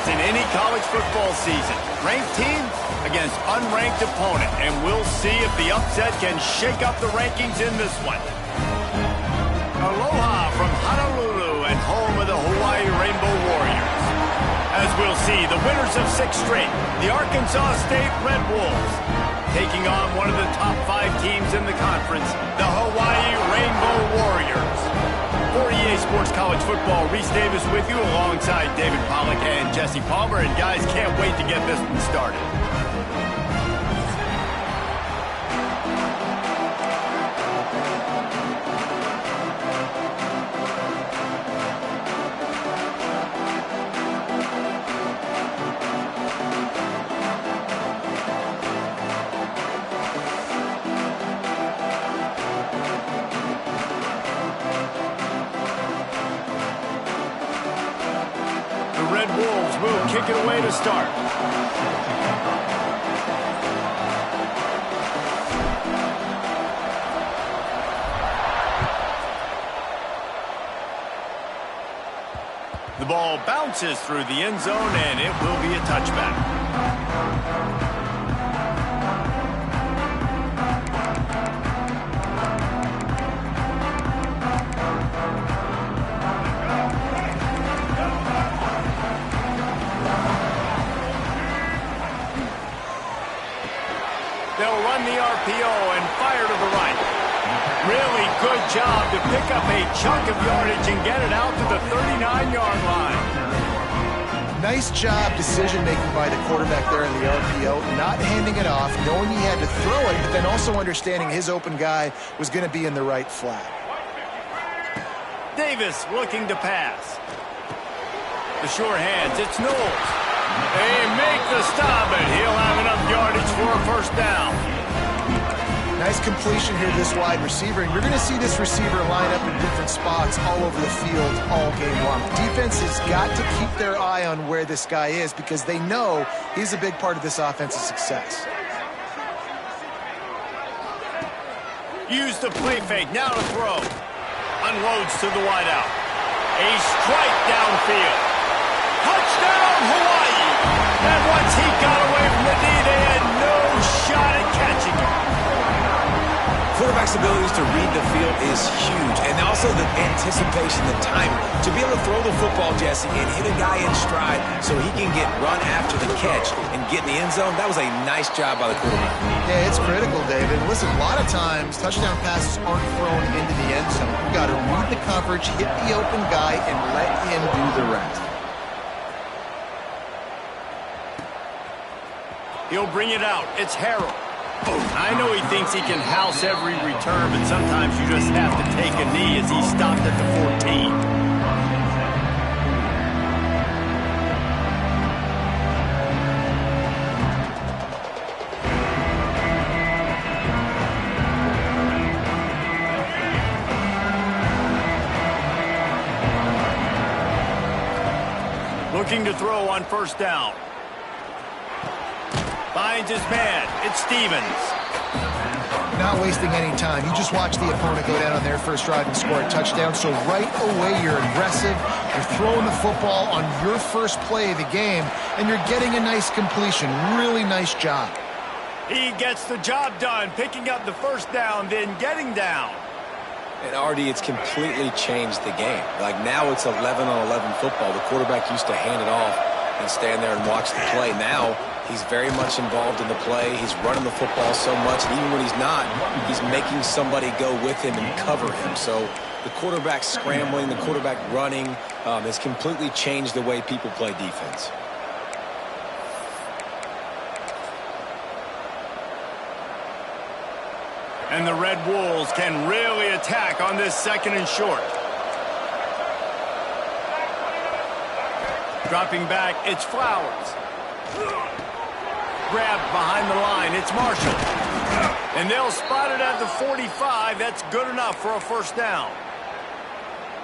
in any college football season. Ranked team against unranked opponent, and we'll see if the upset can shake up the rankings in this one. Aloha from Honolulu and home of the Hawaii Rainbow Warriors. As we'll see, the winners of 6 straight, the Arkansas State Red Wolves, taking on one of the top 5 teams in the conference, the Hawaii Rainbow Warriors. For EA Sports College Football, Reese Davis with you alongside David Pollack and Jesse Palmer. And guys, can't wait to get this one started. Wolves will kick it away to start. The ball bounces through the end zone, and it will be a touchback. They'll run the RPO and fire to the right. Really good job to pick up a chunk of yardage and get it out to the 39-yard line. Nice job decision-making by the quarterback there in the RPO, not handing it off, knowing he had to throw it, but then also understanding his open guy was going to be in the right flat. Davis looking to pass. The sure hands, it's Knowles. They make the stop, and he'll have enough yardage for a first down. Nice completion here to this wide receiver, and you're going to see this receiver line up in different spots all over the field all game long. Defense has got to keep their eye on where this guy is because they know he's a big part of this offense's success. Use the play fake, now to throw. Unloads to the wideout. A strike downfield. Touchdown, Hawaii! And once he got away from the knee, they had no shot at catching him. Quarterback's abilities to read the field is huge, and also the anticipation, the timing. To be able to throw the football, Jesse, and hit a guy in stride so he can get run after the catch and get in the end zone, that was a nice job by the quarterback. Yeah, it's critical, David. Listen, a lot of times, touchdown passes aren't thrown into the end zone. You've got to read the coverage, hit the open guy, and let him do the rest. He'll bring it out. It's Harrell. I know he thinks he can house every return, but sometimes you just have to take a knee as he stopped at the 14. Looking to throw on first down. Finds his man. It's Stevens. Not wasting any time. You just watch the opponent go down on their first drive and score a touchdown. So right away, you're aggressive. You're throwing the football on your first play of the game, and you're getting a nice completion. Really nice job. He gets the job done, picking up the first down, then getting down. And RD, it's completely changed the game. Like now it's 11-on-11 football. The quarterback used to hand it off and stand there and watch the play. Now he's very much involved in the play. He's running the football so much, and even when he's not, he's making somebody go with him and cover him. So the quarterback scrambling, the quarterback running has completely changed the way people play defense. And the Red Wolves can really attack on this second and short. Dropping back, it's Flowers. Grabbed behind the line, it's Marshall. And they'll spot it at the 45. That's good enough for a first down.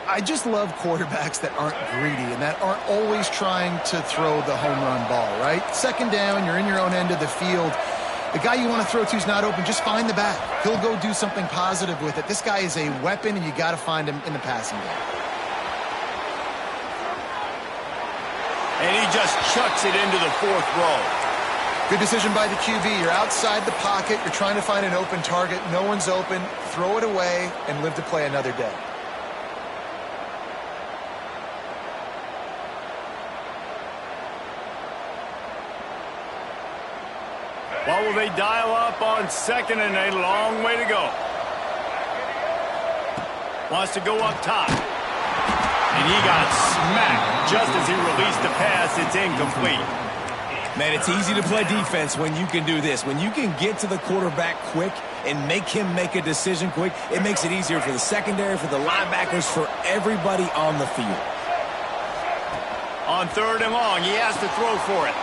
I just love quarterbacks that aren't greedy and that aren't always trying to throw the home run ball, right? Second down, you're in your own end of the field. The guy you want to throw to is not open. Just find the back. He'll go do something positive with it. This guy is a weapon, and you got to find him in the passing game. And he just chucks it into the fourth row. Good decision by the QB. You're outside the pocket. You're trying to find an open target. No one's open. Throw it away and live to play another day. What will they dial up on second and a long way to go? Wants to go up top. And he got smacked just as he released the pass. It's incomplete. Man, it's easy to play defense when you can do this. When you can get to the quarterback quick and make him make a decision quick, it makes it easier for the secondary, for the linebackers, for everybody on the field. On third and long, he has to throw for it.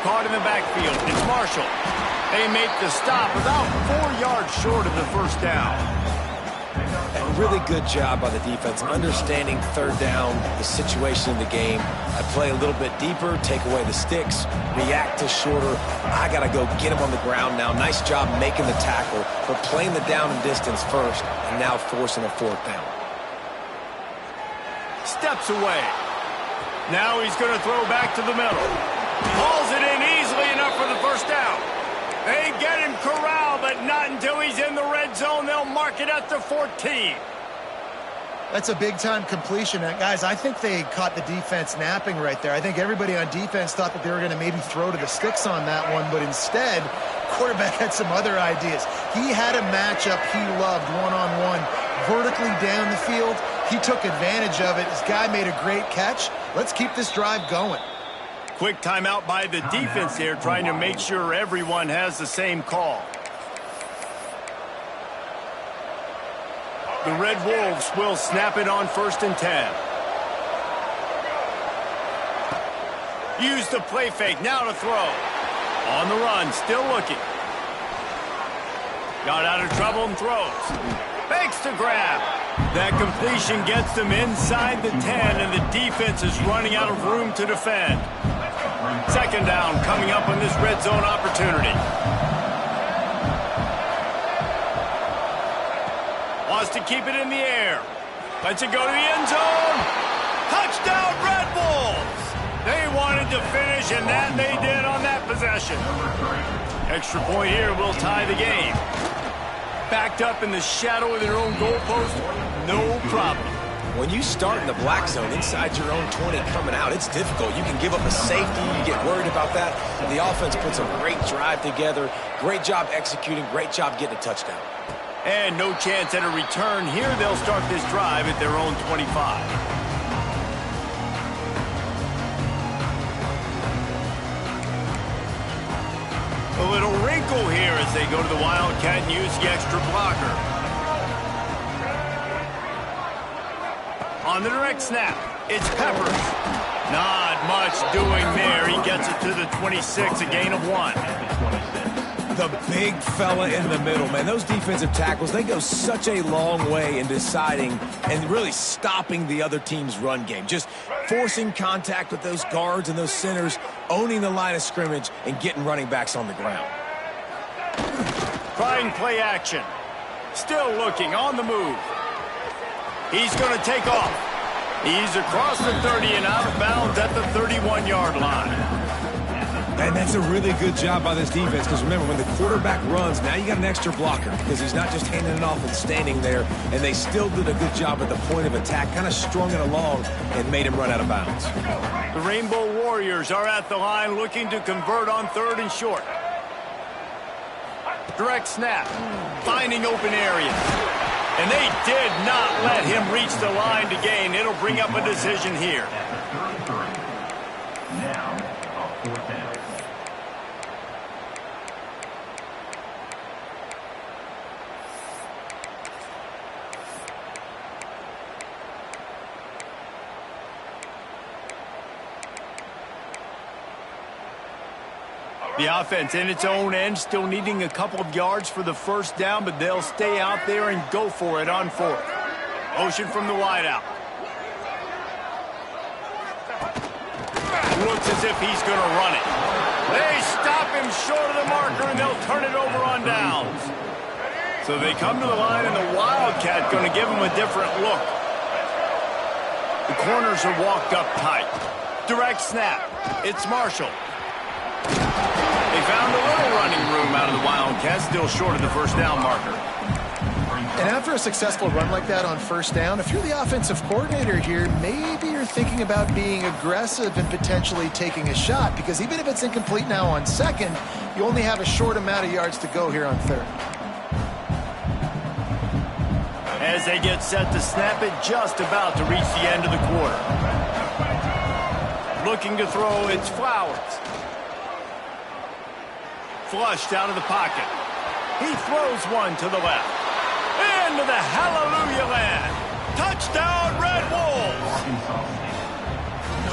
Caught in the backfield. It's Marshall. They make the stop about 4 yards short of the first down. A really good job by the defense understanding third down, the situation in the game. I play a little bit deeper, take away the sticks, react to shorter. I got to go get him on the ground now. Nice job making the tackle, but playing the down and distance first, and now forcing a fourth down. Steps away. Now he's going to throw back to the middle. Hauls it in easily enough for the first down. They get him corralled, but not until he's in the red zone. They'll mark it at the 14. That's a big-time completion. And guys, I think they caught the defense napping right there. I think everybody on defense thought that they were going to maybe throw to the sticks on that one, but instead, quarterback had some other ideas. He had a matchup he loved one-on-one, vertically down the field. He took advantage of it. This guy made a great catch. Let's keep this drive going. Quick timeout by the defense here, trying to make sure everyone has the same call. The Red Wolves will snap it on 1st and 10. Use the play fake, now to throw. On the run, still looking. Got out of trouble and throws. Fakes to grab. That completion gets them inside the 10, and the defense is running out of room to defend. Second down coming up on this red zone opportunity. Wants to keep it in the air. Lets it go to the end zone. Touchdown, Red Wolves! They wanted to finish, and that they did on that possession. Extra point here will tie the game. Backed up in the shadow of their own goalpost, no problem. When you start in the black zone inside your own 20 coming out, it's difficult. You can give up a safety. You get worried about that. And the offense puts a great drive together. Great job executing. Great job getting a touchdown. And no chance at a return here. They'll start this drive at their own 25. A little wrinkle here as they go to the Wildcat and use the extra blocker. On the direct snap, it's Peppers. Not much doing there. He gets it to the 26, a gain of 1. The big fella in the middle, man. Those defensive tackles, they go such a long way in deciding and really stopping the other team's run game. Just forcing contact with those guards and those centers, owning the line of scrimmage, and getting running backs on the ground. Trying play action. Still looking, on the move. He's going to take off. He's across the 30 and out of bounds at the 31-yard line. And that's a really good job by this defense, because remember, when the quarterback runs, now you got an extra blocker, because he's not just handing it off and standing there, and they still did a good job at the point of attack, kind of strung it along and made him run out of bounds. The Rainbow Warriors are at the line looking to convert on 3rd and short. Direct snap, finding open areas. And they did not let him reach the line to gain. It'll bring up a decision here. Now, a 4th down. The offense in its own end, still needing a couple of yards for the first down, but they'll stay out there and go for it on 4th. Motion from the wideout. Looks as if he's going to run it. They stop him short of the marker, and they'll turn it over on downs. So they come to the line, and the Wildcat going to give him a different look. The corners are walked up tight. Direct snap. It's Marshall. They found a little running room out of the Wildcats, still short of the first down marker. And after a successful run like that on first down, if you're the offensive coordinator here, maybe you're thinking about being aggressive and potentially taking a shot, because even if it's incomplete now on second, you only have a short amount of yards to go here on third. As they get set to snap it, just about to reach the end of the quarter. Looking to throw, it's Flowers. Flushed out of the pocket. He throws one to the left. Into the hallelujah land. Touchdown, Red Wolves!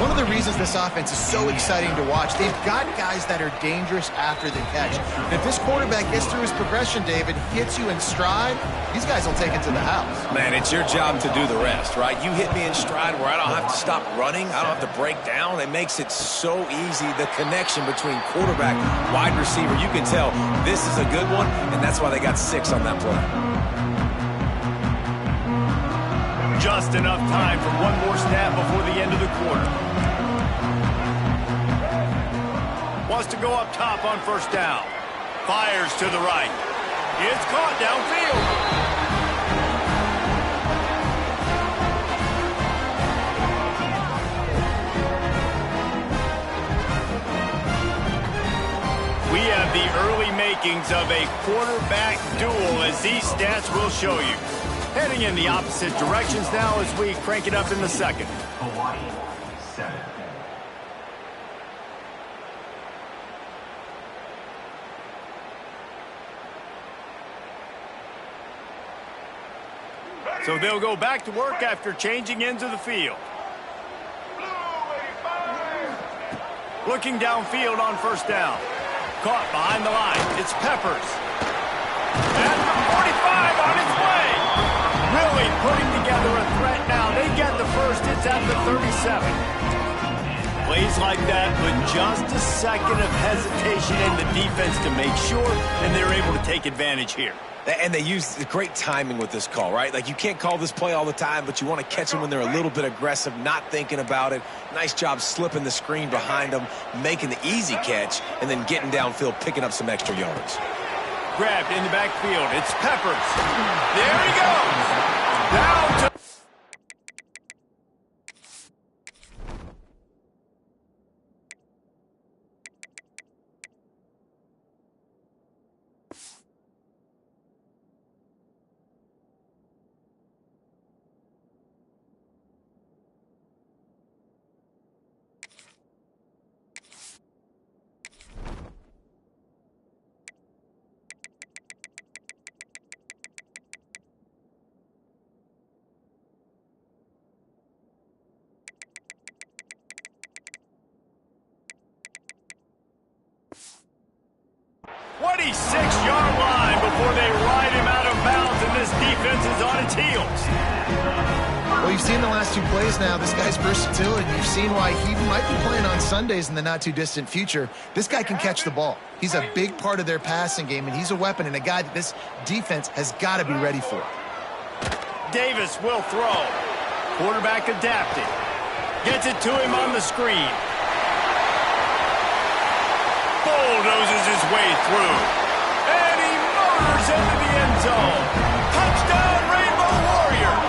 One of the reasons this offense is so exciting to watch, they've got guys that are dangerous after the catch. And if this quarterback gets through his progression, David, hits you in stride, these guys will take it to the house. Man, it's your job to do the rest, right? You hit me in stride where I don't have to stop running. I don't have to break down. It makes it so easy. The connection between quarterback, wide receiver, you can tell this is a good one, and that's why they got 6 on that play. Just enough time for one more snap before the end of the quarter. Wants to go up top on first down. Fires to the right. It's caught downfield. We have the early makings of a quarterback duel, as these stats will show you. Heading in the opposite directions now as we crank it up in the second. Hawaii 7. So they'll go back to work after changing into the field. Looking downfield on first down. Caught behind the line. It's Peppers. And the 45 on its way. Really putting together a threat now. They get the first. It's at the 37. Plays like that with just a second of hesitation in the defense to make sure, and they're able to take advantage here. And they use the great timing with this call, right? Like, you can't call this play all the time, but you want to catch them when they're a little bit aggressive, not thinking about it. Nice job slipping the screen behind them, making the easy catch, and then getting downfield, picking up some extra yards. Grabbed in the backfield. It's Peppers. There he goes. Down to... Yard line before they ride him out of bounds, and this defense is on its heels. Well, you've seen the last 2 plays now. This guy's versatility. You've seen why he might be playing on Sundays in the not-too-distant future. This guy can catch the ball. He's a big part of their passing game, and he's a weapon and a guy that this defense has got to be ready for. Davis will throw. Quarterback adapted. Gets it to him on the screen. Bulldozes his way through. And he motors into the end zone. Touchdown, Rainbow Warriors!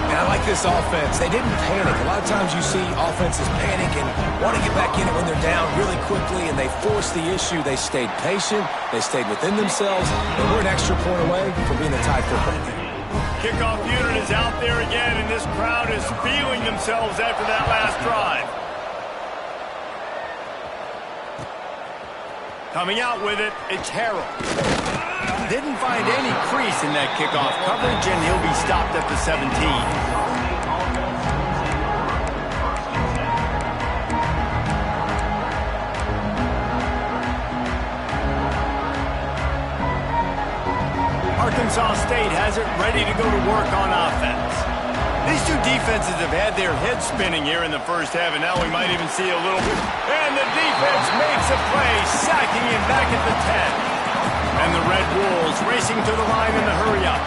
And I like this offense. They didn't panic. A lot of times you see offenses panic and want to get back in it when they're down really quickly, and they forced the issue. They stayed patient. They stayed within themselves, and we're an extra point away from being a tied football game. Kickoff unit is out there again, and this crowd is feeling themselves after that last drive. Coming out with it, it's Harrell. Didn't find any crease in that kickoff coverage, and he'll be stopped at the 17. Arkansas State has it ready to go to work on offense. These 2 defenses have had their heads spinning here in the first half, and now we might even see a little bit. And the defense makes a play, sacking him back at the 10. And the Red Wolves racing to the line in the hurry-up.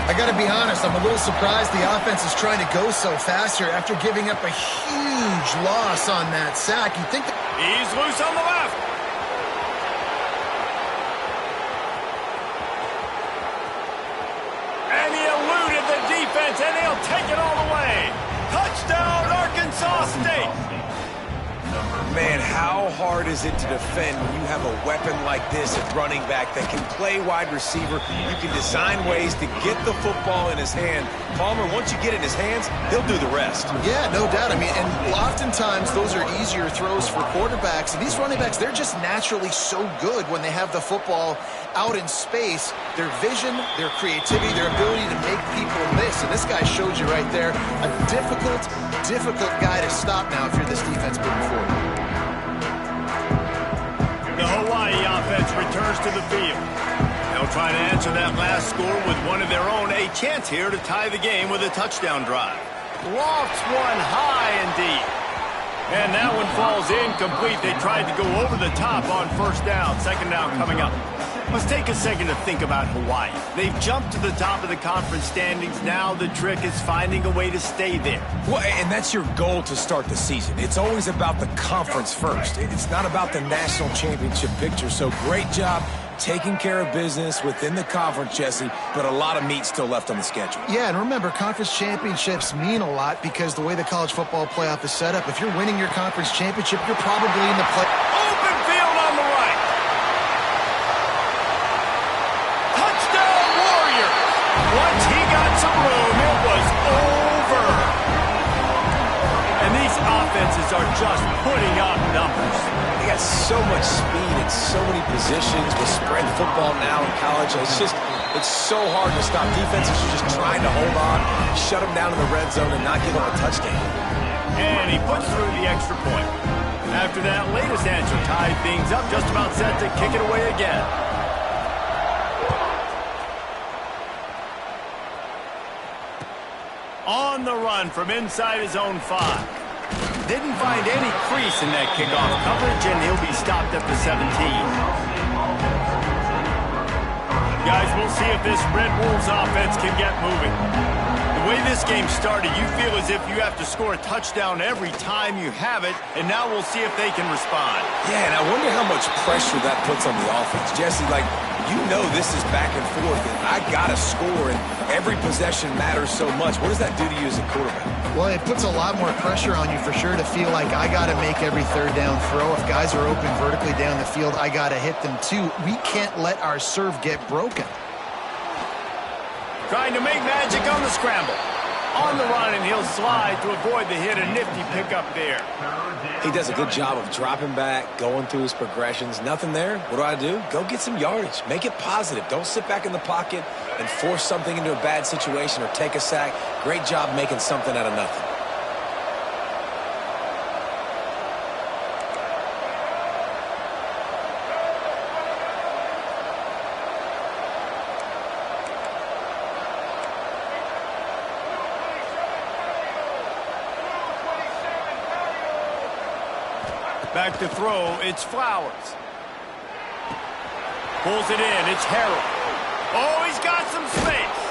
I got to be honest, I'm a little surprised the offense is trying to go so fast here after giving up a huge huge loss on that sack. You think He's loose on the left. And he eluded the defense, and he'll take it all the way. Touchdown, Arkansas State. Man, how hard is it to defend when you have a weapon like this at running back that can play wide receiver? You can design ways to get the football in his hand. Palmer, once you get it in his hands, he'll do the rest. Yeah, no doubt. I mean, and oftentimes those are easier throws for quarterbacks. And these running backs, they're just naturally so good when they have the football out in space. Their vision, their creativity, their ability to make people miss. And this guy showed you right there, a difficult guy to stop now if you're this defense moving forward. The Hawaii offense returns to the field. They'll try to answer that last score with one of their own. A chance here to tie the game with a touchdown drive. Lofts one high and deep. And that one falls incomplete. They tried to go over the top on first down. Second down coming up. Let's take a second to think about Hawaii. They've jumped to the top of the conference standings. Now the trick is finding a way to stay there. Well, and that's your goal to start the season. It's always about the conference first. It's not about the national championship picture. So great job taking care of business within the conference, Jesse, but a lot of meat still left on the schedule. Yeah, and remember, conference championships mean a lot because the way the college football playoff is set up, if you're winning your conference championship, you're probably in the play. Open field on the right. Touchdown, Warriors. Once he got some room, it was over. And these offenses are just putting up numbers. They got so much speed and so many positions with spread football now in college. It's so hard to stop. Defenses are just trying to hold on, shut them down in the red zone, and not give them a touchdown. And he puts through the extra point. After that latest answer tied things up, just about set to kick it away again. On the run from inside his own 5. Didn't find any crease in that kickoff coverage, and he'll be stopped at the 17. Guys, we'll see if this Red Wolves offense can get moving. The way this game started, you feel as if you have to score a touchdown every time you have it, and now we'll see if they can respond. Yeah, and I wonder how much pressure that puts on the offense. Jesse, you know this is back and forth, and I got to score, and every possession matters so much. What does that do to you as a quarterback? Well, it puts a lot more pressure on you for sure to feel like I got to make every third down throw. If guys are open vertically down the field, I got to hit them too. We can't let our serve get broken. Trying to make magic on the scramble. On the run, and he'll slide to avoid the hit. A nifty pickup there. He does a good job of dropping back, going through his progressions. Nothing there. What do? Go get some yardage. Make it positive. Don't sit back in the pocket and force something into a bad situation or take a sack. Great job making something out of nothing. Back to throw, it's Flowers. Pulls it in, it's Harrell. Oh, he's got some space.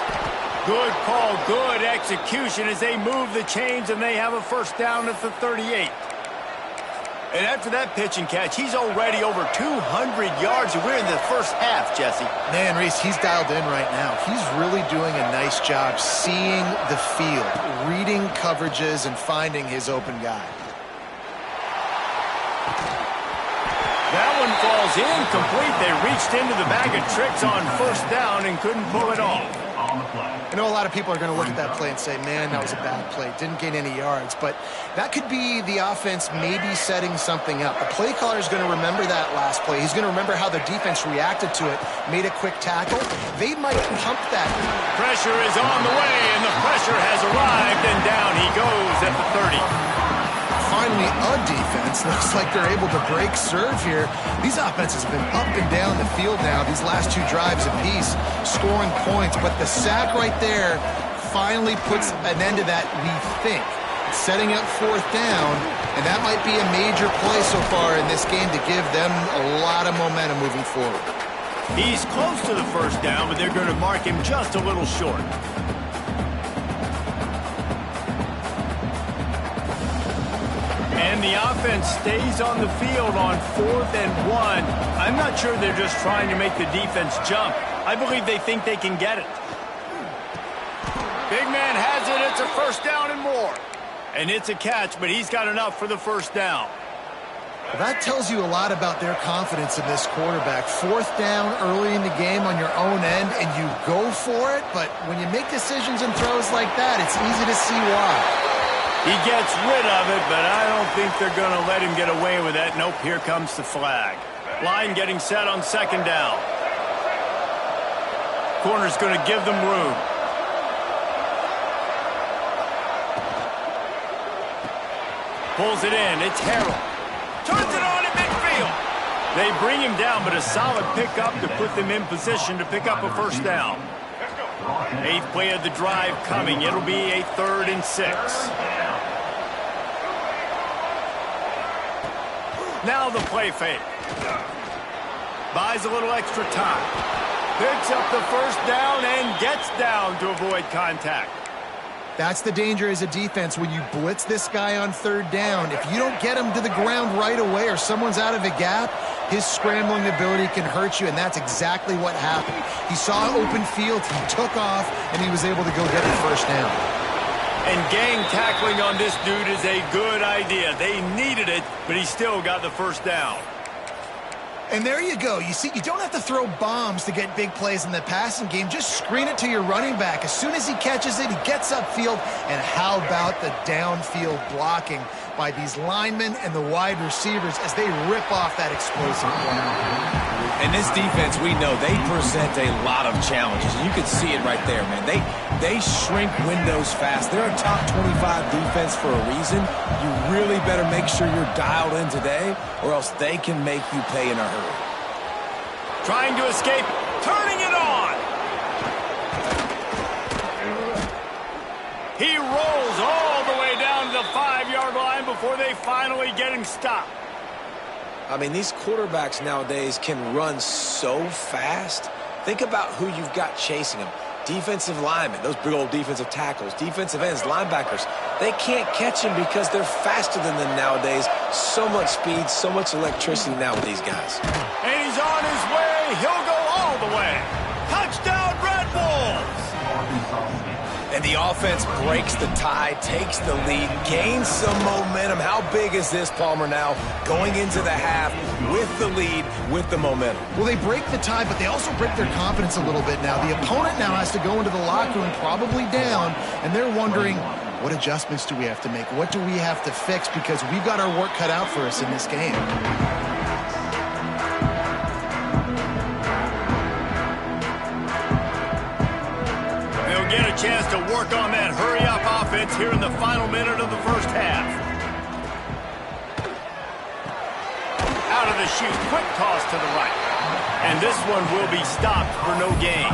Good call, good execution as they move the chains, and they have a first down at the 38. And after that pitch and catch, he's already over 200 yards, and we're in the first half, Jesse. Man, Reese, he's dialed in right now. He's really doing a nice job seeing the field, reading coverages, and finding his open guy. That one falls incomplete. They reached into the bag of tricks on first down and couldn't pull it off. I know a lot of people are going to look at that play and say, man, that was a bad play. Didn't gain any yards. But that could be the offense maybe setting something up. The play caller is going to remember that last play. He's going to remember how the defense reacted to it, made a quick tackle. They might pump that. Pressure is on the way, and the pressure has arrived, and down he goes at the 30. Finally, a defense. Looks like they're able to break serve here. These offenses have been up and down the field now, these last two drives apiece, scoring points. But the sack right there finally puts an end to that, we think. Setting up fourth down, and that might be a major play so far in this game to give them a lot of momentum moving forward. He's close to the first down, but they're going to mark him just a little short. And the offense stays on the field on 4th and 1. I'm not sure they're just trying to make the defense jump. I believe they think they can get it. Big man has it. It's a first down and more. And it's a catch, but he's got enough for the first down. Well, that tells you a lot about their confidence in this quarterback. 4th down early in the game on your own end, and you go for it. But when you make decisions and throws like that, it's easy to see why. He gets rid of it, but I don't think they're going to let him get away with that. Nope, here comes the flag. Line getting set on 2nd down. Corner's going to give them room. Pulls it in. It's Harrell. Turns it on at midfield. They bring him down, but a solid pickup to put them in position to pick up a first down. 8th play of the drive coming. It'll be a 3rd and 6. Now the play fake. Buys a little extra time. Picks up the first down and gets down to avoid contact. That's the danger as a defense when you blitz this guy on 3rd down. If you don't get him to the ground right away or someone's out of a gap, his scrambling ability can hurt you, and that's exactly what happened. He saw open field, he took off, and he was able to go get the first down. And gang tackling on this dude is a good idea. They needed it, but he still got the first down. And there you go. You see, you don't have to throw bombs to get big plays in the passing game. Just screen it to your running back. As soon as he catches it, he gets upfield. And how about the downfield blocking by these linemen and the wide receivers as they rip off that explosive play. And this defense, we know, they present a lot of challenges. You can see it right there, man. They shrink windows fast. They're a top 25 defense for a reason. You really better make sure you're dialed in today, or else they can make you pay in a hurry. Trying to escape, turning it on. He rolls all the way down to the 5-yard line before they finally get him stopped. I mean, these quarterbacks nowadays can run so fast. Think about who you've got chasing them. Defensive linemen, those big old defensive tackles, defensive ends, linebackers. They can't catch him because they're faster than them nowadays. So much speed, so much electricity now with these guys. And he's on his way. He'll go all the way. Touchdown, Red Wolves! And the offense breaks the tie, takes the lead, gains some momentum. How big is this, Palmer, now going into the half with the lead, with the momentum? Well, they break the tie, but they also break their confidence a little bit now. The opponent now has to go into the locker room probably down, and they're wondering, what adjustments do we have to make? What do we have to fix? Because we've got our work cut out for us in this game. Get a chance to work on that hurry-up offense here in the final minute of the first half. Out of the chute, quick toss to the right. And this one will be stopped for no gain.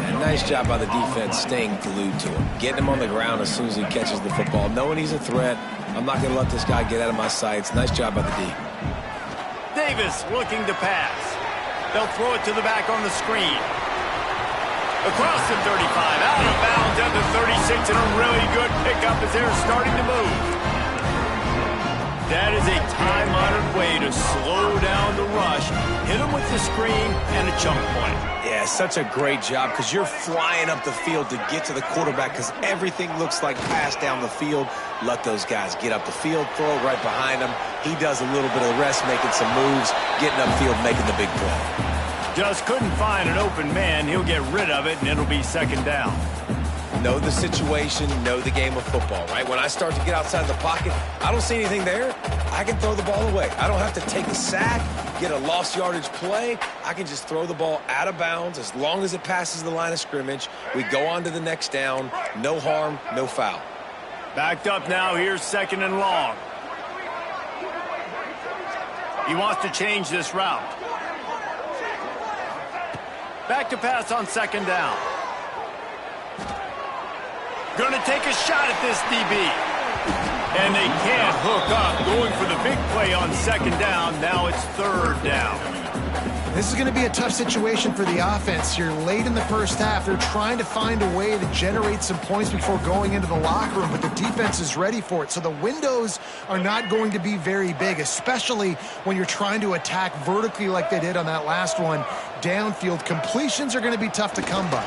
And nice job by the defense staying glued to him. Getting him on the ground as soon as he catches the football. Knowing he's a threat, I'm not going to let this guy get out of my sights. Nice job by the D. Davis looking to pass. They'll throw it to the back on the screen. Across the 35, out of bounds at the 36, and a really good pickup as they're starting to move. That is a time-honored way to slow down the rush, hit them with the screen, and a chunk point. Yeah, such a great job because you're flying up the field to get to the quarterback because everything looks like pass down the field. Let those guys get up the field, throw it right behind him. He does a little bit of the rest, making some moves, getting upfield, making the big play. Just couldn't find an open man. He'll get rid of it, and it'll be 2nd down. Know the situation, know the game of football, right? When I start to get outside the pocket, I don't see anything there. I can throw the ball away. I don't have to take a sack, get a lost yardage play. I can just throw the ball out of bounds as long as it passes the line of scrimmage. We go on to the next down. No harm, no foul. Backed up now. Here's 2nd and long. He wants to change this route. Back to pass on 2nd down. Gonna take a shot at this DB. And they can't hook up. Going for the big play on 2nd down. Now it's 3rd down. This is going to be a tough situation for the offense. You're late in the first half. They're trying to find a way to generate some points before going into the locker room, but the defense is ready for it. So the windows are not going to be very big, especially when you're trying to attack vertically like they did on that last one. Downfield completions are going to be tough to come by.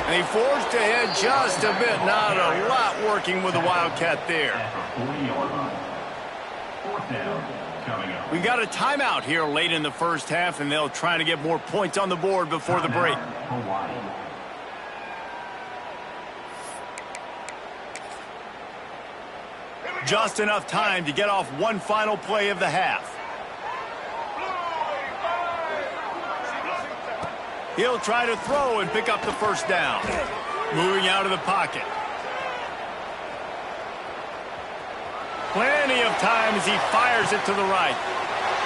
And he forged ahead just a bit. Not a lot working with the Wildcat there. We got a timeout here late in the first half, and they'll try to get more points on the board before the break. Just enough time to get off one final play of the half. He'll try to throw and pick up the first down. Moving out of the pocket. Plenty of time as he fires it to the right.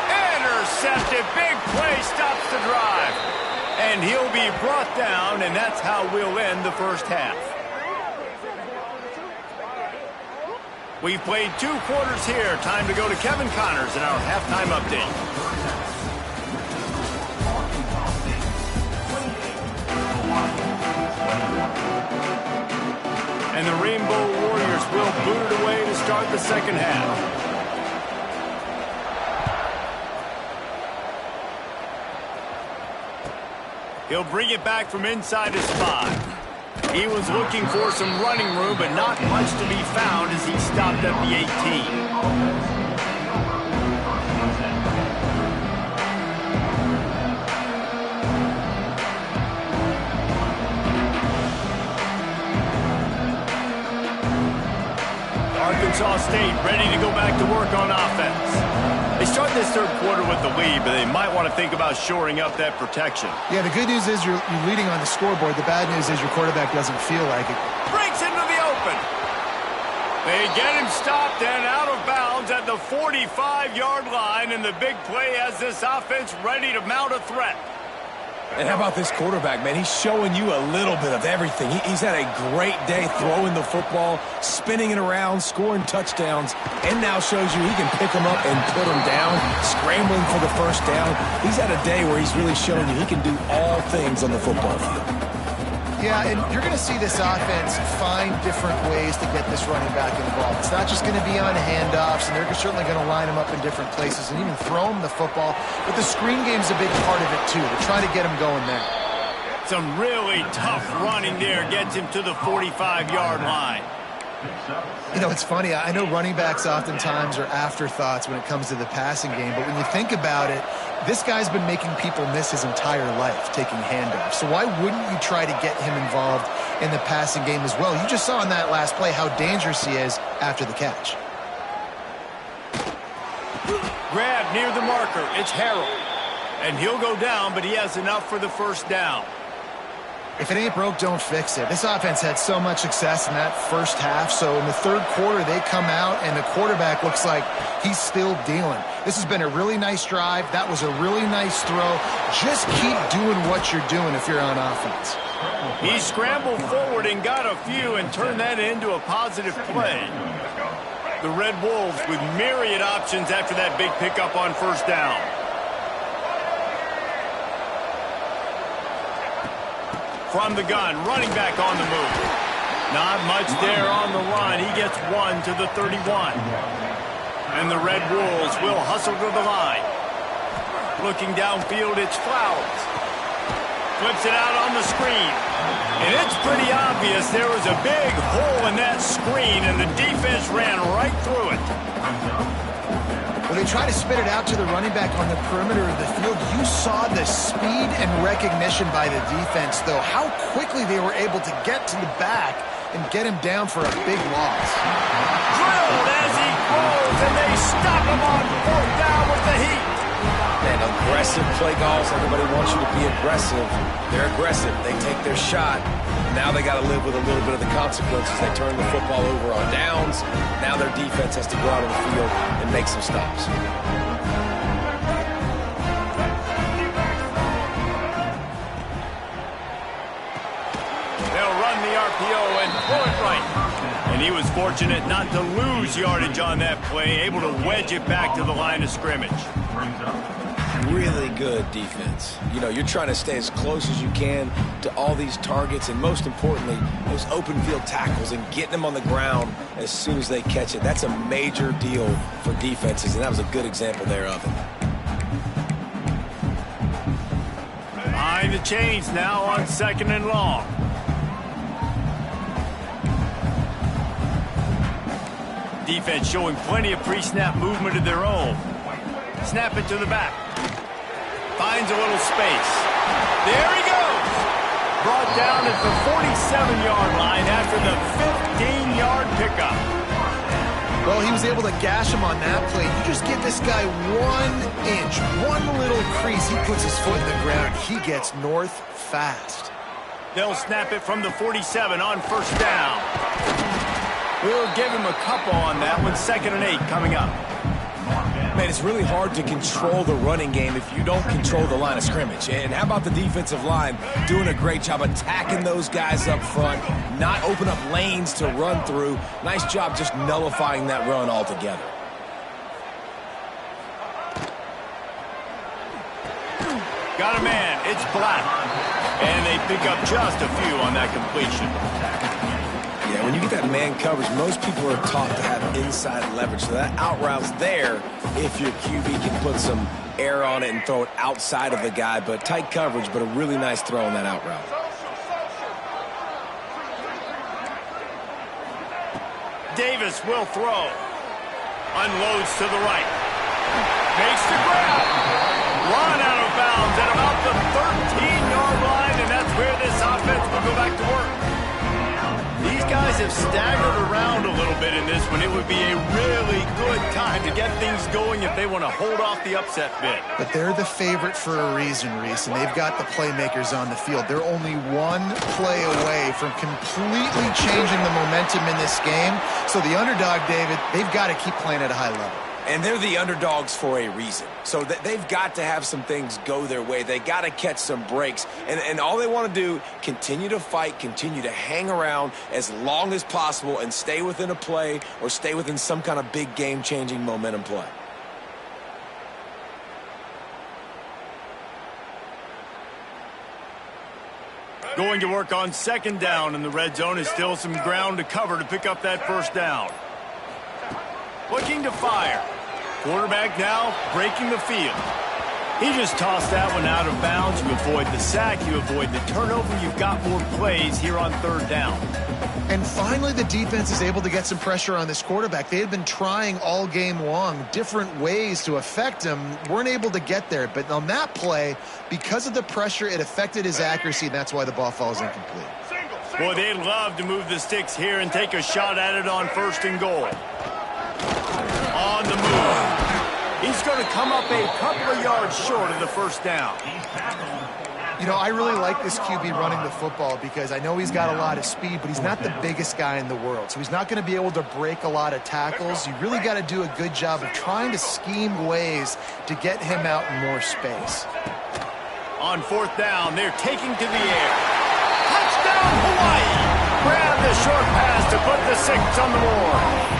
Intercepted. Big play stops the drive. And he'll be brought down, and that's how we'll end the first half. We've played 2 quarters here. Time to go to Kevin Connors in our halftime update. And the Rainbow Warriors will boot it away to start the second half. He'll bring it back from inside his 5. He was looking for some running room, but not much to be found as he stopped at the 18. Arkansas State ready to go back to work on offense. They start this third quarter with the lead, but they might want to think about shoring up that protection. Yeah, the good news is you're leading on the scoreboard. The bad news is your quarterback doesn't feel like it. Breaks into the open. They get him stopped and out of bounds at the 45-yard line, and the big play has this offense ready to mount a threat. And how about this quarterback, man? He's showing you a little bit of everything. He's had a great day throwing the football, spinning it around, scoring touchdowns, and now shows you he can pick them up and put them down, scrambling for the first down. He's had a day where he's really showing you he can do all things on the football field. Yeah, and you're going to see this offense find different ways to get this running back involved. It's not just going to be on handoffs, and they're certainly going to line him up in different places and even throw him the football. But the screen game's a big part of it, too. They're trying to get him going there. Some really tough running there gets him to the 45-yard line. You know, it's funny. I know running backs oftentimes are afterthoughts when it comes to the passing game, but when you think about it, this guy's been making people miss his entire life taking handoffs. So why wouldn't you try to get him involved in the passing game as well? You just saw in that last play how dangerous he is after the catch. Grab near the marker. It's Harrell. And he'll go down, but he has enough for the first down. If it ain't broke, don't fix it. This offense had so much success in that first half, so in the third quarter, they come out, and the quarterback looks like he's still dealing. This has been a really nice drive. That was a really nice throw. Just keep doing what you're doing if you're on offense. He scrambled forward and got a few and turned that into a positive play. The Red Wolves with myriad options after that big pickup on first down. From the gun, running back on the move. Not much there on the run. He gets 1 to the 31. And the Red Wolves will hustle to the line. Looking downfield, it's Flowers. Flips it out on the screen. And it's pretty obvious there was a big hole in that screen, and the defense ran right through it. When they try to spit it out to the running back on the perimeter of the field, you saw the speed and recognition by the defense, though. How quickly they were able to get to the back and get him down for a big loss. Drilled as he grows, and they stop him on fourth down with the heat. Man, aggressive play calls. Everybody wants you to be aggressive. They're aggressive. They take their shot. Now they got to live with a little bit of the consequences. They turn the football over on downs. Now their defense has to go out on the field and make some stops. They'll run the RPO and throw it right. And he was fortunate not to lose yardage on that play, able to wedge it back to the line of scrimmage. Really good defense. You know, you're trying to stay as close as you can to all these targets, and most importantly, those open field tackles and getting them on the ground as soon as they catch it. That's a major deal for defenses, and that was a good example there of it. Behind the chains now on 2nd and long. Defense showing plenty of pre-snap movement of their own. Snap it to the back. Finds a little space. There he goes. Brought down at the 47-yard line after the 15-yard pickup. Well, he was able to gash him on that play. You just give this guy 1 inch, one little crease. He puts his foot in the ground. He gets north fast. They'll snap it from the 47 on 1st down. We'll give him a couple on that one. 2nd and 8 coming up. Man, it's really hard to control the running game if you don't control the line of scrimmage. And how about the defensive line doing a great job attacking those guys up front, not open up lanes to run through. Nice job just nullifying that run altogether. Got a man. It's Black. And they pick up just a few on that completion. Yeah, when you get that man coverage, most people are taught to have inside leverage. So that out route's there if your QB can put some air on it and throw it outside of the guy. But tight coverage, but a really nice throw on that out route. Davis will throw. Unloads to the right. Makes the grab. Run out of bounds at about the 13-yard line, and that's where this offense will go back to work. These guys have staggered around a little bit in this one. It would be a really good time to get things going if they want to hold off the upset bid. But they're the favorite for a reason, Reese, and they've got the playmakers on the field. They're only one play away from completely changing the momentum in this game. So the underdog, David, they've got to keep playing at a high level. And they're the underdogs for a reason. So they've got to have some things go their way. They got to catch some breaks. And all they want to do, continue to fight, continue to hang around as long as possible and stay within a play or stay within some kind of big game-changing momentum play. Going to work on 2nd down in the red zone is still some ground to cover to pick up that 1st down. Looking to fire. Quarterback now breaking the field. He just tossed that one out of bounds. You avoid the sack, you avoid the turnover. You've got more plays here on 3rd down. And finally, the defense is able to get some pressure on this quarterback. They had been trying all game long different ways to affect him. Weren't able to get there. But on that play, because of the pressure, it affected his accuracy, and that's why the ball falls incomplete. Boy, they'd love to move the sticks here and take a shot at it on 1st and goal. On the move. He's going to come up a couple of yards short of the 1st down. You know, I really like this QB running the football because I know he's got a lot of speed, but he's not the biggest guy in the world. So he's not going to be able to break a lot of tackles. You really got to do a good job of trying to scheme ways to get him out in more space. On 4th down, they're taking to the air. Touchdown, Hawaii! Grab the short pass to put the 6 on the board.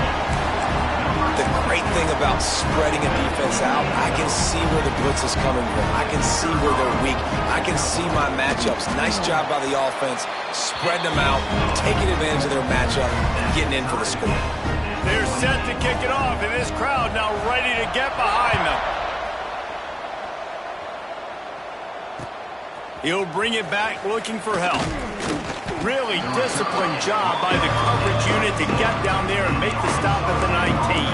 The great thing about spreading a defense out, I can see where the blitz is coming from. I can see where they're weak. I can see my matchups. Nice job by the offense, spreading them out, taking advantage of their matchup, and getting in for the score. They're set to kick it off, and this crowd now ready to get behind them. He'll bring it back looking for help. Really disciplined job by the coverage unit to get down there and make the stop at the 19.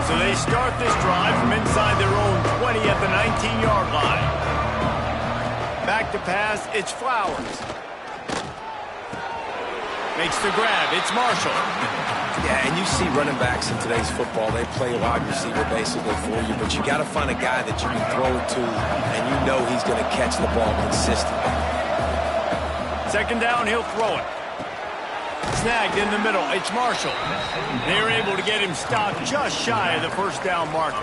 So they start this drive from inside their own 20 at the 19-yard line. Back to pass, it's Flowers. Makes the grab, it's Marshall. Yeah, and you see running backs in today's football, they play a wide receiver basically for you, but you got to find a guy that you can throw it to, and you know he's going to catch the ball consistently. 2nd down, he'll throw it. Snagged in the middle, it's Marshall. They're able to get him stopped just shy of the 1st down marker.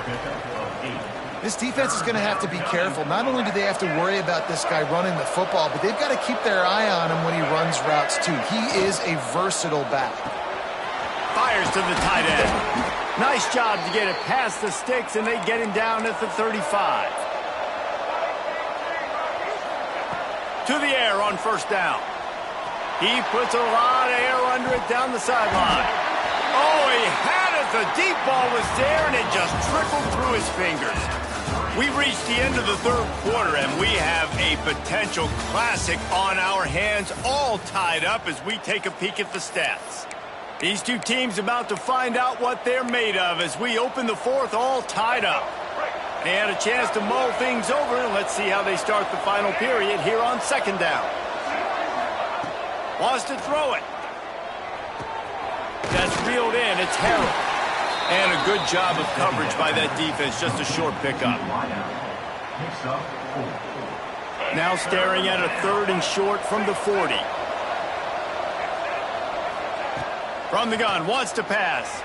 This defense is going to have to be careful. Not only do they have to worry about this guy running the football, but they've got to keep their eye on him when he runs routes too. He is a versatile back. Fires to the tight end. Nice job to get it past the sticks, and they get him down at the 35. To the air on first down. He puts a lot of air under it down the sideline. Oh, he had it. The deep ball was there, and it just trickled through his fingers. We've reached the end of the third quarter, and we have a potential classic on our hands, all tied up as we take a peek at the stats. These two teams about to find out what they're made of as we open the fourth, all tied up. They had a chance to mull things over. Let's see how they start the final period here on second down. Wants to throw it. That's reeled in. It's Harold. And a good job of coverage by that defense. Just a short pickup. Now staring at a third and short from the 40. From the gun, wants to pass.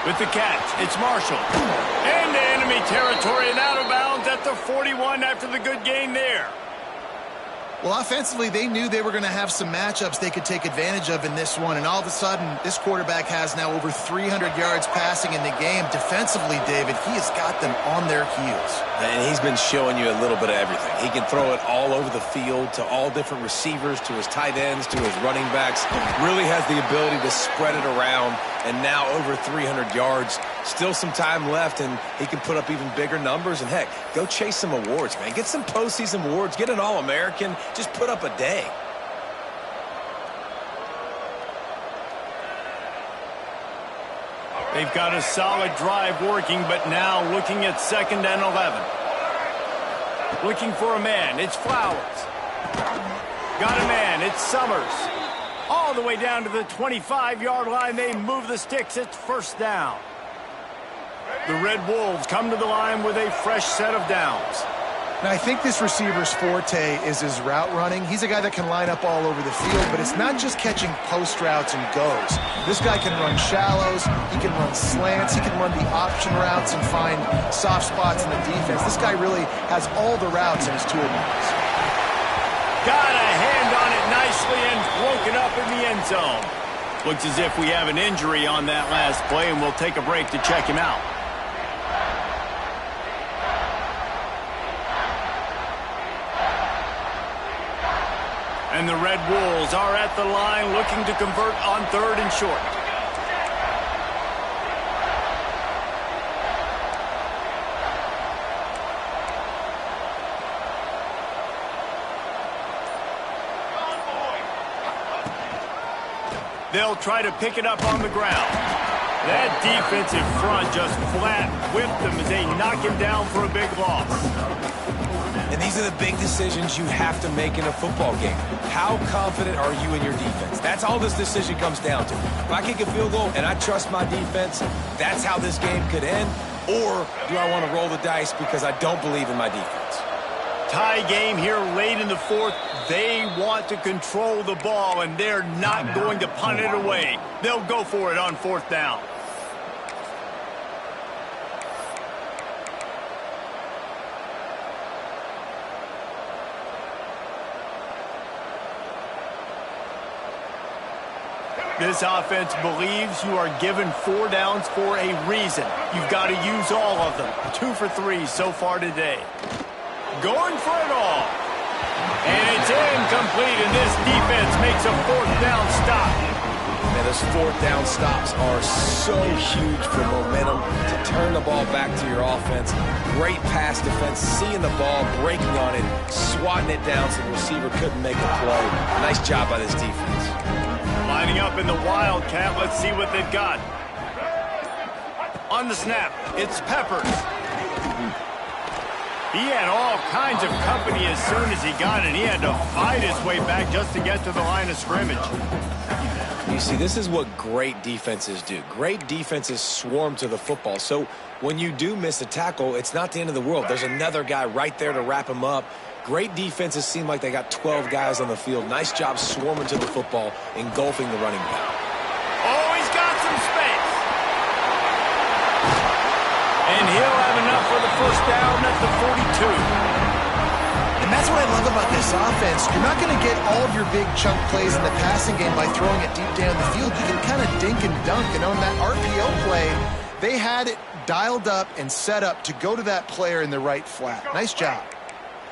With the catch, it's Marshall. Into enemy territory and out of bounds at the 41 after the good gain there. Well, offensively, they knew they were going to have some matchups they could take advantage of in this one, and all of a sudden, this quarterback has now over 300 yards passing in the game. Defensively, David, he has got them on their heels. And he's been showing you a little bit of everything. He can throw it all over the field to all different receivers, to his tight ends, to his running backs. Really has the ability to spread it around, and now over 300 yards. Still some time left, and he can put up even bigger numbers. And, heck, go chase some awards, man. Get some postseason awards. Get an All-American. Just put up a day. They've got a solid drive working, but now looking at 2nd and 11. Looking for a man. It's Flowers. Got a man. It's Summers. All the way down to the 25-yard line. They move the sticks. It's first down. The Red Wolves come to the line with a fresh set of downs. Now, I think this receiver's forte is his route running. He's a guy that can line up all over the field, but it's not just catching post routes and goes. This guy can run shallows, he can run slants, he can run the option routes and find soft spots in the defense. This guy really has all the routes in his toolbox. Got a hand on it nicely and broken up in the end zone. Looks as if we have an injury on that last play, and we'll take a break to check him out. And the Red Wolves are at the line looking to convert on 3rd and short. They'll try to pick it up on the ground. That defensive front just flat whipped them as they knock him down for a big loss. And these are the big decisions you have to make in a football game. How confident are you in your defense? That's all this decision comes down to. If I kick a field goal and I trust my defense, that's how this game could end. Or do I want to roll the dice because I don't believe in my defense? Tie game here late in the fourth. They want to control the ball, and they're not going to punt it away. They'll go for it on 4th down. This offense believes you are given 4 downs for a reason. You've got to use all of them. 2 for 3 so far today. Going for it all. And it's incomplete, and this defense makes a 4th down stop. Man, those 4th down stops are so huge for momentum to turn the ball back to your offense. Great pass defense, seeing the ball, breaking on it, swatting it down so the receiver couldn't make a play. Nice job by this defense. Lining up in the Wildcat. Let's see what they've got. On the snap, it's Peppers. He had all kinds of company as soon as he got it. He had to fight his way back just to get to the line of scrimmage. You see, this is what great defenses do. Great defenses swarm to the football. So when you do miss a tackle, it's not the end of the world. There's another guy right there to wrap him up. Great defenses seem like they got 12 guys on the field. Nice job swarming to the football, engulfing the running back. Oh, he's got some space. And he'll have enough for the first down at the 42. And that's what I love about this offense. You're not going to get all of your big chunk plays in the passing game by throwing it deep down the field. You can kind of dink and dunk. And on that RPO play, they had it dialed up and set up to go to that player in the right flat. Nice job.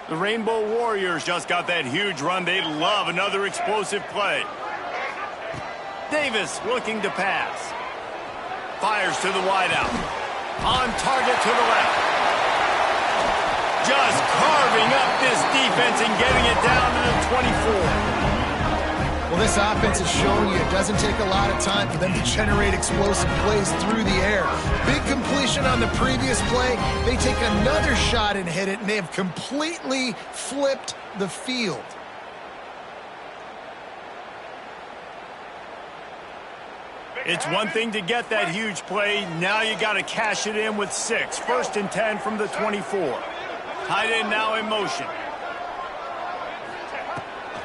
The Rainbow Warriors just got that huge run. They'd love another explosive play. Davis looking to pass. Fires to the wideout. On target to the left. Just carving up this defense and getting it down to the 24. Well, this offense is showing you it doesn't take a lot of time for them to generate explosive plays through the air. Big completion on the previous play. They take another shot and hit it, and they have completely flipped the field. It's one thing to get that huge play. Now you got to cash it in with 6. 1st and 10 from the 24. Tight end now in motion.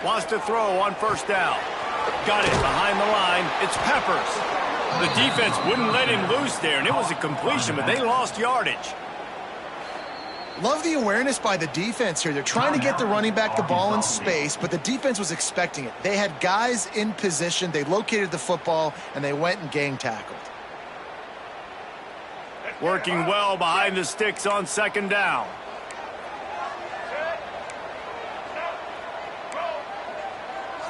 Wants to throw on first down. Got it behind the line. It's Peppers. The defense wouldn't let him loose there, and it was a completion, but they lost yardage. Love the awareness by the defense here. They're trying to get the running back the ball in space, but the defense was expecting it. They had guys in position. They located the football, and they went and gang tackled. Working well behind the sticks on 2nd down.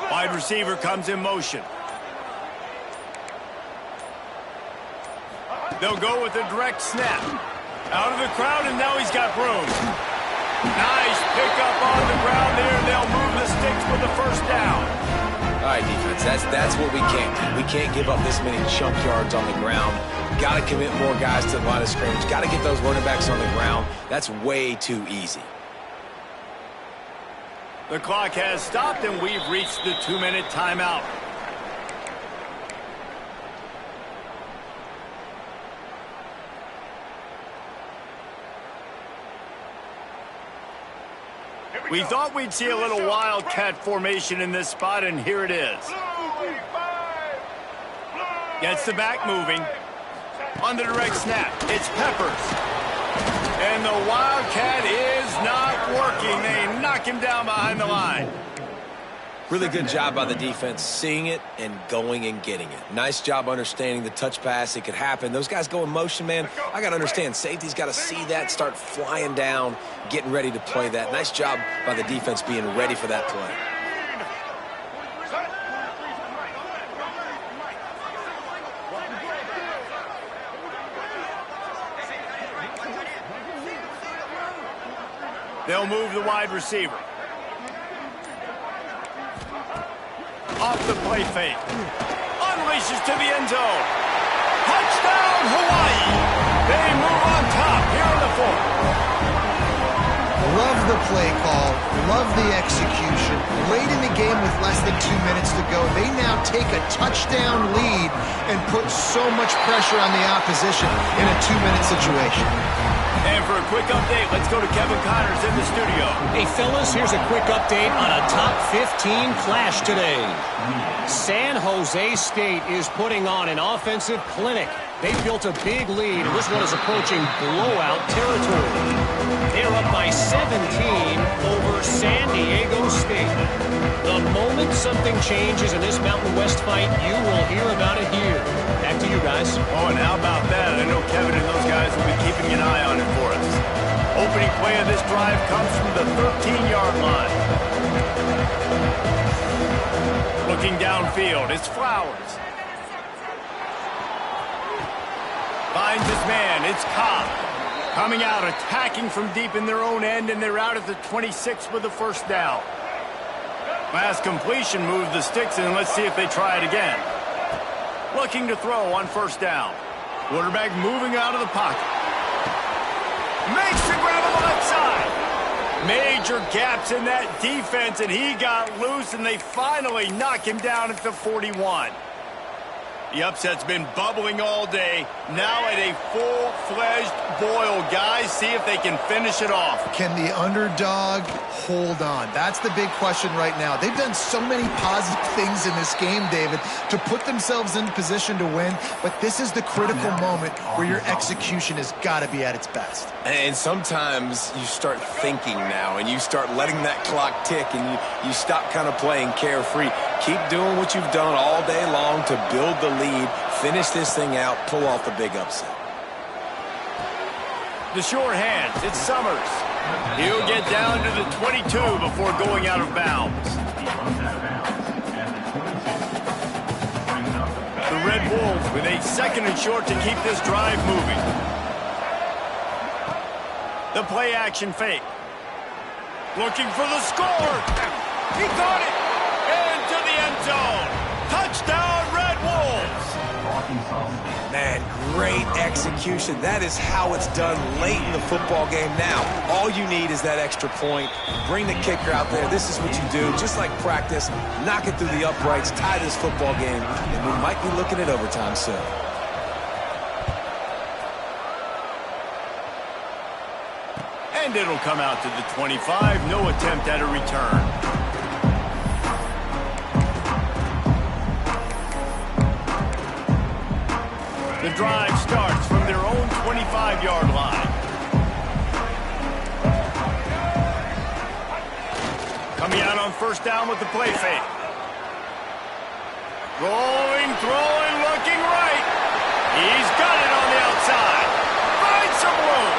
Wide receiver comes in motion. They'll go with a direct snap. Out of the crowd, and now he's got room. Nice pickup on the ground there. They'll move the sticks with the first down. All right, defense, that's what we can't do. We can't give up this many chunk yards on the ground. Got to commit more guys to the line of scrimmage. Got to get those running backs on the ground. That's way too easy. The clock has stopped, and we've reached the 2-minute timeout. We thought we'd see a little wildcat formation in this spot, and here it is. Gets the back moving. On the direct snap, it's Peppers. And the wildcat is not working. They knock him down behind the line. Really good job by the defense seeing it and going and getting it. Nice job understanding the touch pass. It could happen. Those guys go in motion, man. I got to understand. Safety's got to see that, start flying down, getting ready to play that. Nice job by the defense being ready for that play. They'll move the wide receiver. Off the play fake. Unleashes to the end zone. Touchdown, Hawaii. They move on top here in the 4th. Love the play call. Love the execution. Late in the game with less than 2 minutes to go, they now take a touchdown lead and put so much pressure on the opposition in a 2-minute situation. And for a quick update, let's go to Kevin Connors in the studio. Hey, fellas, here's a quick update on a top 15 clash today. San Jose State is putting on an offensive clinic. They built a big lead, and this one is approaching blowout territory. They're up by 17 over San Diego State. The moment something changes in this Mountain West fight, you will hear about it here. Back to you guys. Oh, and how about that? I know Kevin and those guys will be keeping an eye on it for us. Opening play of this drive comes from the 13-yard line. Looking downfield, it's Flowers. Finds his man, it's Cobb. Coming out, attacking from deep in their own end, and they're out at the 26 with the first down. Last completion moved the sticks, and let's see if they try it again. Looking to throw on first down. Quarterback moving out of the pocket. Makes the grab on the left side. Major gaps in that defense, and he got loose, and they finally knock him down at the 41. The upset's been bubbling all day. Now at a full-fledged boil. Guys, see if they can finish it off. Can the underdog hold on? That's the big question right now. They've done so many positive things in this game, David, to put themselves in position to win, but this is the critical moment where your execution has got to be at its best. And sometimes you start thinking now, and you start letting that clock tick, and you stop kind of playing carefree. Keep doing what you've done all day long to build the lead, finish this thing out, pull off the big upset. The sure hands, it's Summers. He'll get down to the 22 before going out of bounds. The Red Wolves with a 2nd and short to keep this drive moving. The play action fake. Looking for the score. He got it. Into the end zone. Touchdown, Red Wolves. Man, great execution. That is how it's done late in the football game. Now, all you need is that extra point. Bring the kicker out there. This is what you do. Just like practice, knock it through the uprights, tie this football game, and we might be looking at overtime soon. And it'll come out to the 25. No attempt at a return. The drive starts from their own 25-yard line. Coming out on 1st down with the play fake. Rolling, throwing, looking right. He's got it on the outside. Finds some room.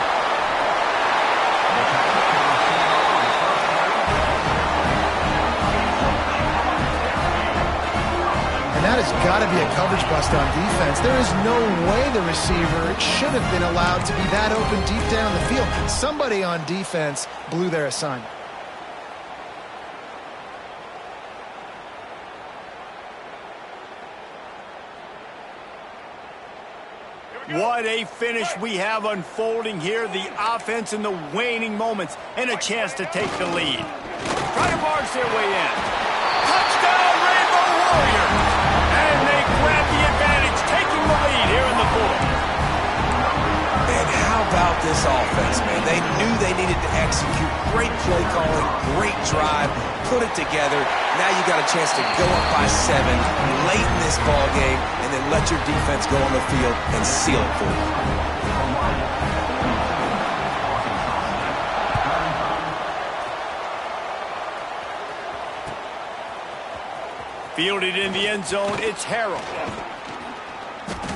And that has got to be a coverage bust on defense. There is no way the receiver should have been allowed to be that open deep down the field. Somebody on defense blew their assignment. What a finish we have unfolding here. The offense in the waning moments and a chance to take the lead. Try to barge their way in. Touchdown, Rainbow Warriors! And they grab the advantage, taking the lead here in the 4th. And how about this offense, man? They knew they needed to execute. Great play calling, great drive, put it together. Now you got a chance to go up by 7 late in this ball game and then let your defense go on the field and seal it for you. Fielded in the end zone, it's Harrell.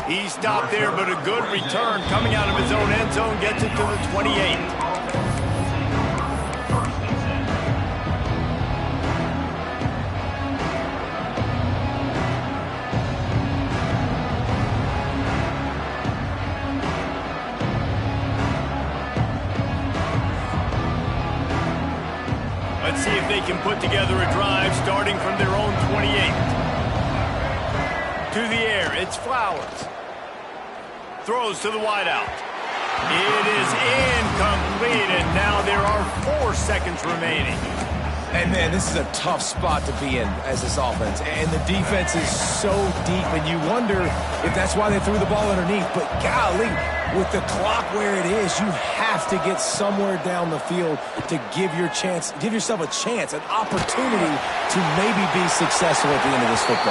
He stopped there, but a good return coming out of his own end zone, gets it to the 28. Let's see if they can put together a drive starting from their own 28. To the air, it's Flowers. Throws to the wideout. It is incomplete, and now there are 4 seconds remaining. And, man, this is a tough spot to be in as this offense. And the defense is so deep, and you wonder if that's why they threw the ball underneath. But, golly, with the clock where it is, you have to get somewhere down the field to give yourself a chance, an opportunity to maybe be successful at the end of this football.